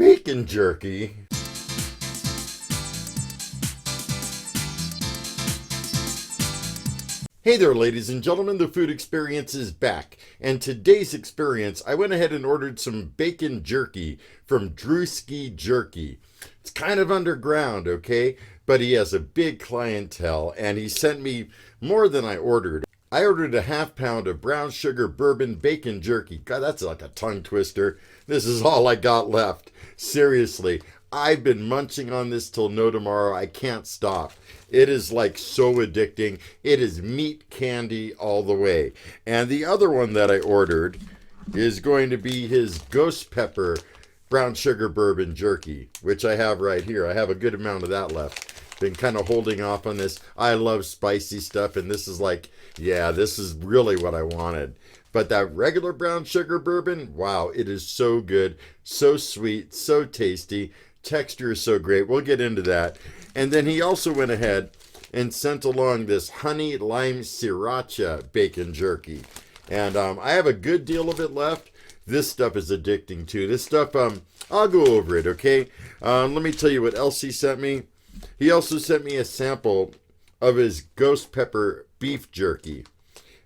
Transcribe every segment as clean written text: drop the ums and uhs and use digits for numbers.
Bacon jerky. Hey there, ladies and gentlemen, the food experience is back. And today's experience, I went ahead and ordered some bacon jerky from Druskii Jerky. It's kind of underground, okay? But he has a big clientele, and he sent me more than I ordered. I ordered a half pound of brown sugar bourbon bacon jerky. God, that's like a tongue twister. This is all I got left. Seriously, I've been munching on this till no tomorrow. I can't stop. It is like so addicting. It is meat candy all the way. And the other one that I ordered is going to be his ghost pepper brown sugar bourbon jerky, which I have right here. I have a good amount of that left. Been kind of holding off on this. I love spicy stuff, and this is like, yeah, this is really what I wanted. But that regular brown sugar bourbon, wow, it is so good, so sweet, so tasty. Texture is so great. We'll get into that. And then he also went ahead and sent along this honey lime sriracha bacon jerky. And I have a good deal of it left. This stuff is addicting too. This stuff, I'll go over it, okay? Let me tell you what else he sent me. He also sent me a sample of his ghost pepper beef jerky.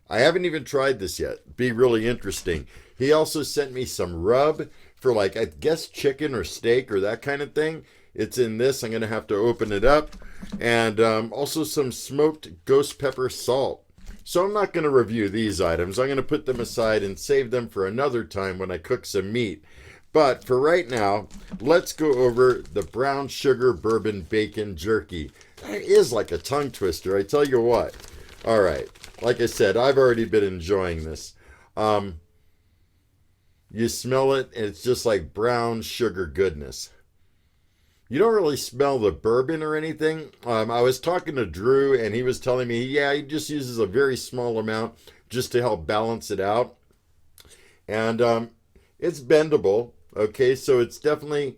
I haven't even tried this yet. Be really interesting. He also sent me some rub for, like, I guess chicken or steak or that kind of thing. It's in this. I'm going to have to open it up. And also some smoked ghost pepper salt. So I'm not going to review these items. I'm going to put them aside and save them for another time when I cook some meat. But for right now, let's go over the brown sugar bourbon bacon jerky. That is like a tongue twister, I tell you what. All right, like I said, I've already been enjoying this. You smell it, and it's just like brown sugar goodness. You don't really smell the bourbon or anything. I was talking to Drew, and he was telling me, yeah, he just uses a very small amount just to help balance it out. And it's bendable. Okay, so it's definitely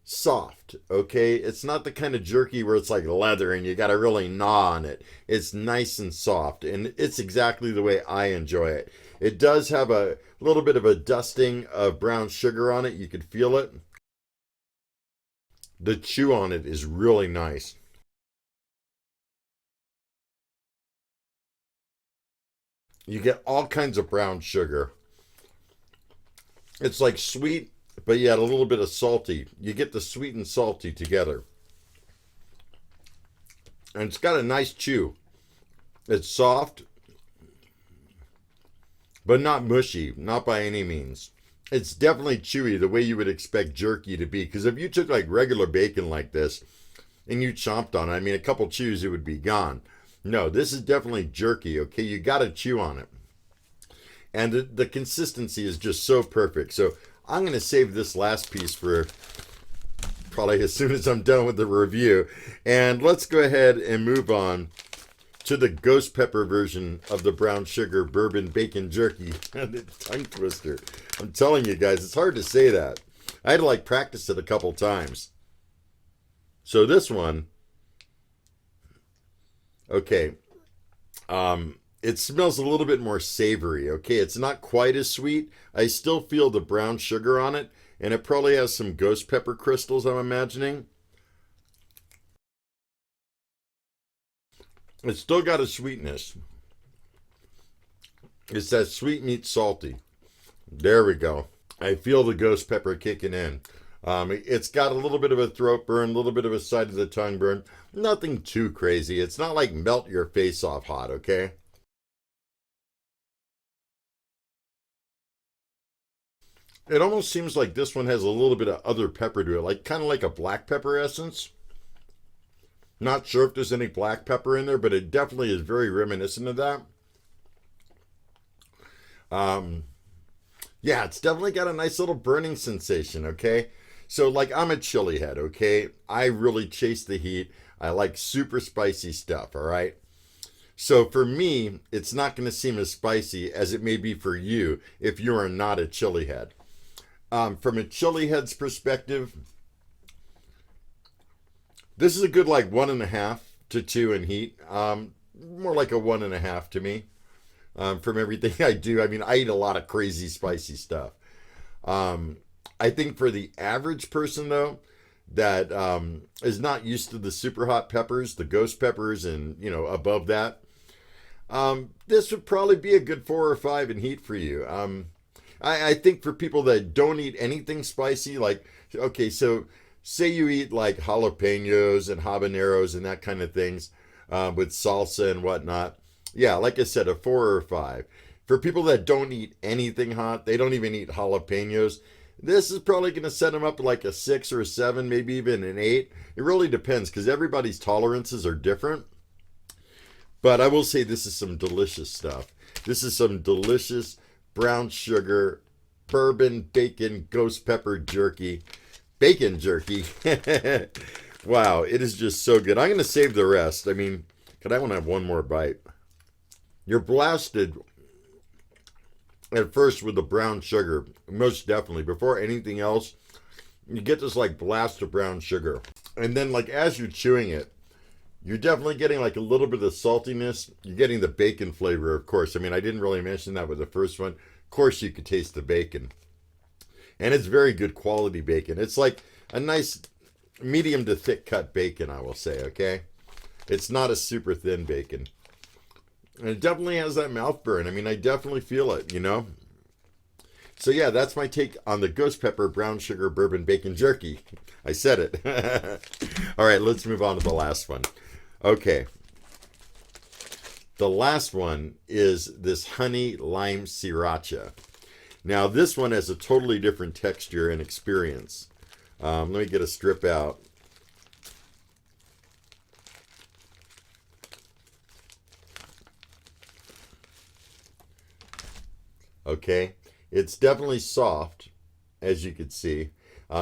soft, okay? It's not the kind of jerky where it's like leather and you got to really gnaw on it. It's nice and soft, and it's exactly the way I enjoy it. It does have a little bit of a dusting of brown sugar on it. You could feel it. The chew on it is really nice. You get all kinds of brown sugar. It's like sweet, but you add a little bit of salty. You get the sweet and salty together. And it's got a nice chew. It's soft, but not mushy, not by any means. It's definitely chewy the way you would expect jerky to be. Because if you took like regular bacon like this and you chomped on it, I mean, a couple chews, it would be gone. No, this is definitely jerky, okay? You got to chew on it. And the consistency is just so perfect. So I'm going to save this last piece for probably as soon as I'm done with the review. And let's go ahead and move on to the ghost pepper version of the brown sugar bourbon bacon jerky. The tongue twister. I'm telling you guys, it's hard to say that. I had to like practice it a couple times. So this one, okay. It smells a little bit more savory, okay? It's not quite as sweet. I still feel the brown sugar on it, and it probably has some ghost pepper crystals, I'm imagining. It's still got a sweetness. It's that sweet meat salty. There we go. I feel the ghost pepper kicking in. It's got a little bit of a throat burn, a little bit of a side of the tongue burn. Nothing too crazy. It's not like melt your face off hot, okay? It almost seems like this one has a little bit of other pepper to it, like kind of like a black pepper essence. Not sure if there's any black pepper in there, but it definitely is very reminiscent of that. Yeah, it's definitely got a nice little burning sensation, okay? So, like, I'm a chili head, okay? I really chase the heat. I like super spicy stuff, all right? So for me, it's not going to seem as spicy as it may be for you if you are not a chili head. From a chili head's perspective, this is a good like 1.5 to 2 in heat. More like a 1.5 to me. From everything I do, I mean, I eat a lot of crazy spicy stuff. I think for the average person, though, that is not used to the super hot peppers, the ghost peppers, and above that, this would probably be a good 4 or 5 in heat for you. I think for people that don't eat anything spicy, like, okay, so say you eat like jalapenos and habaneros and that kind of things with salsa and whatnot. Yeah, like I said, a 4 or 5. For people that don't eat anything hot, they don't even eat jalapenos. This is probably going to set them up like a 6 or 7, maybe even an 8. It really depends because everybody's tolerances are different. But I will say this is some delicious stuff. This is some delicious brown sugar, bourbon, bacon, ghost pepper jerky. Bacon jerky. Wow, it is just so good. I'm going to save the rest. I mean, because I want to have one more bite. You're blasted at first with the brown sugar, most definitely. Before anything else, you get this like blast of brown sugar. And then like as you're chewing it, you're definitely getting like a little bit of saltiness. You're getting the bacon flavor, of course. I mean, I didn't really mention that with the first one. Of course, you could taste the bacon. And it's very good quality bacon. It's like a nice medium to thick cut bacon, I will say, okay? It's not a super thin bacon. And it definitely has that mouth burn. I mean, I definitely feel it, So yeah, that's my take on the ghost pepper, brown sugar, bourbon, bacon jerky. I said it. All right, let's move on to the last one. Okay. The last one is this honey lime sriracha. Now, this one has a totally different texture and experience. Let me get a strip out. Okay, it's definitely soft, as you can see.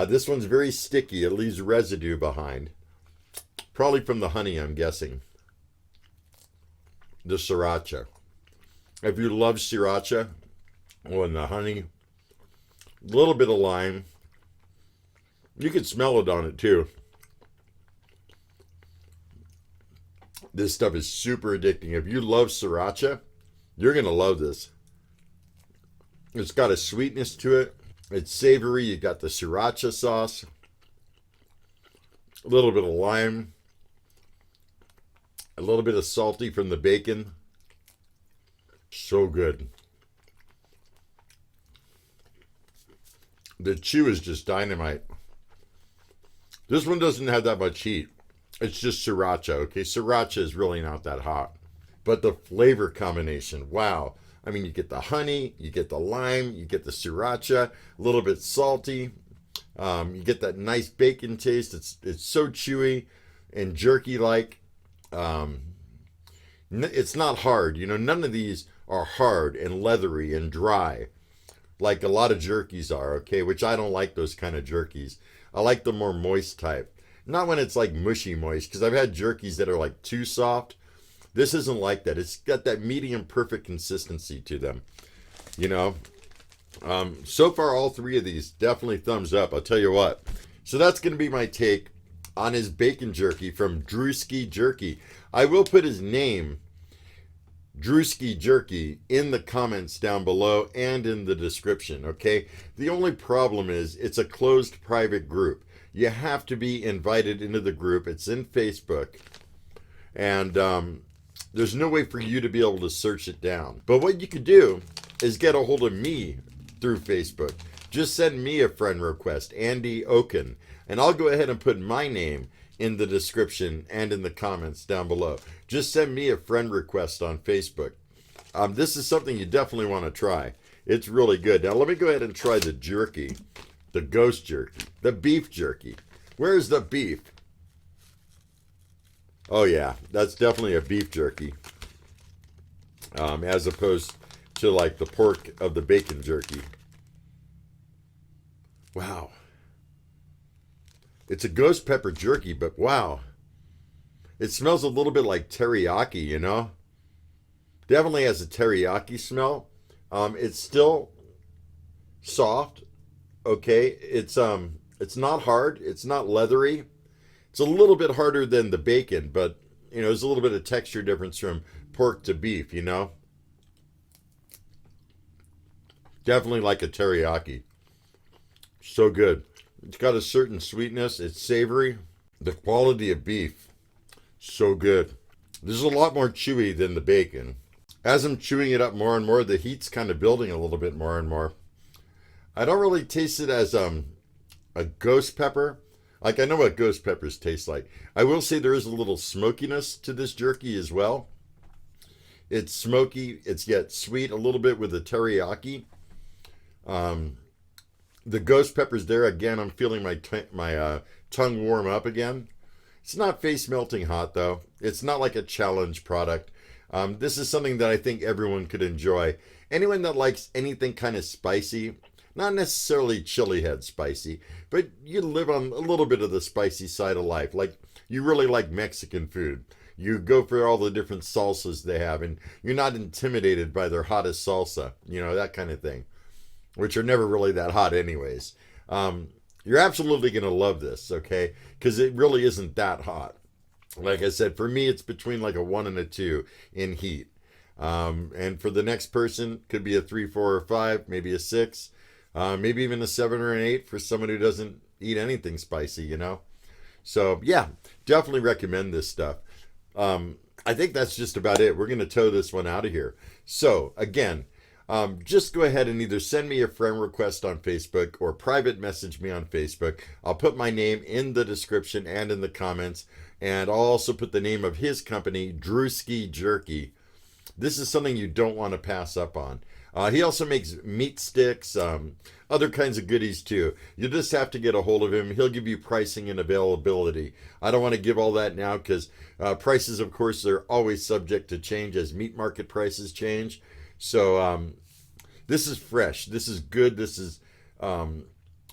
This one's very sticky. It leaves residue behind. Probably from the honey, I'm guessing. The sriracha. If you love sriracha, and the honey, a little bit of lime. You can smell it on it too. This stuff is super addicting. If you love sriracha, you're going to love this. It's got a sweetness to it. It's savory. You got the sriracha sauce. A little bit of lime. A little bit of salty from the bacon. So good. The chew is just dynamite. This one doesn't have that much heat. It's just sriracha, okay? Sriracha is really not that hot. But the flavor combination, wow. I mean, you get the honey, you get the lime, you get the sriracha, a little bit salty. You get that nice bacon taste. It's so chewy and jerky-like. It's not hard. None of these are hard and leathery and dry like a lot of jerkies are, okay? Which I don't like those kind of jerkies. I like the more moist type. Not when it's like mushy moist, because I've had jerkies that are like too soft. This isn't like that. It's got that medium perfect consistency to them. So far, all 3 of these, definitely thumbs up. I'll tell you what. So that's going to be my take on his bacon jerky from Druskii Jerky. I will put his name, Druskii Jerky, in the comments down below and in the description, okay? The only problem is it's a closed private group. You have to be invited into the group. It's in Facebook. And there's no way for you to be able to search it down. But what you could do is get a hold of me through Facebook. Just send me a friend request, Andy Oken, and I'll go ahead and put my name in the description and in the comments down below. Just send me a friend request on Facebook. This is something you definitely want to try. It's really good. Now let me go ahead and try the jerky, the ghost jerky, the beef jerky. Where's the beef? Oh yeah, that's definitely a beef jerky, as opposed to like the pork of the bacon jerky. Wow. It's a ghost pepper jerky, but wow. It smells a little bit like teriyaki, Definitely has a teriyaki smell. It's still soft, okay? It's not hard. It's not leathery. It's a little bit harder than the bacon, but, there's a little bit of texture difference from pork to beef, Definitely like a teriyaki. So good. It's got a certain sweetness. It's savory. The quality of beef, so good. This is a lot more chewy than the bacon. As I'm chewing it up more and more, the heat's kind of building a little bit more and more. I don't really taste it as a ghost pepper. Like, I know what ghost peppers taste like. I will say there is a little smokiness to this jerky as well. It's smoky, it's yet sweet, a little bit with the teriyaki. The ghost peppers there, again, I'm feeling my tongue warm up again. It's not face melting hot, though. It's not like a challenge product. This is something that I think everyone could enjoy. Anyone that likes anything kind of spicy, not necessarily chili head spicy, but you live on a little bit of the spicy side of life. Like, you really like Mexican food. You go for all the different salsas they have, and you're not intimidated by their hottest salsa, that kind of thing, which are never really that hot anyways. You're absolutely going to love this, okay? Because it really isn't that hot. Like I said, for me, it's between like a 1 and a 2 in heat. And for the next person, could be a 3, 4, or 5, maybe a 6, maybe even a 7 or an 8 for someone who doesn't eat anything spicy, So, yeah, definitely recommend this stuff. I think that's just about it. We're going to tow this one out of here. So, again, just go ahead and either send me a friend request on Facebook or private message me on Facebook. I'll put my name in the description and in the comments. And I'll also put the name of his company, Druskii Jerky. This is something you don't want to pass up on. He also makes meat sticks, other kinds of goodies too. You just have to get a hold of him. He'll give you pricing and availability. I don't want to give all that now because prices, of course, are always subject to change as meat market prices change. So this is fresh. This is good. This is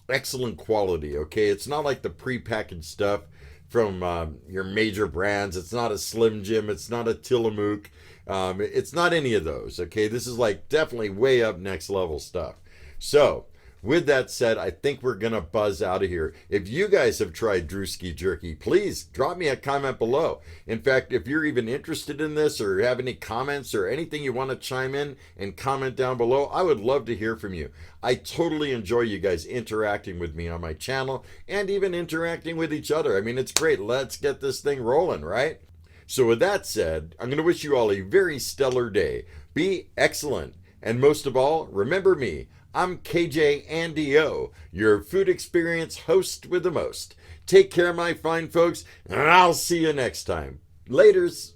excellent quality, okay? It's not like the prepackaged stuff from your major brands. It's not a Slim Jim. It's not a Tillamook. It's not any of those, okay? This is like definitely way up next level stuff. So, with that said, I think we're going to buzz out of here. If you guys have tried Druskii Jerky, please drop me a comment below. In fact, if you're even interested in this or have any comments or anything you want to chime in and comment down below, I would love to hear from you. I totally enjoy you guys interacting with me on my channel and even interacting with each other. I mean, it's great. Let's get this thing rolling, right? So with that said, I'm going to wish you all a very stellar day. Be excellent. And most of all, remember me. I'm KJ Andy O, your food experience host with the most. Take care, my fine folks, and I'll see you next time. Laters.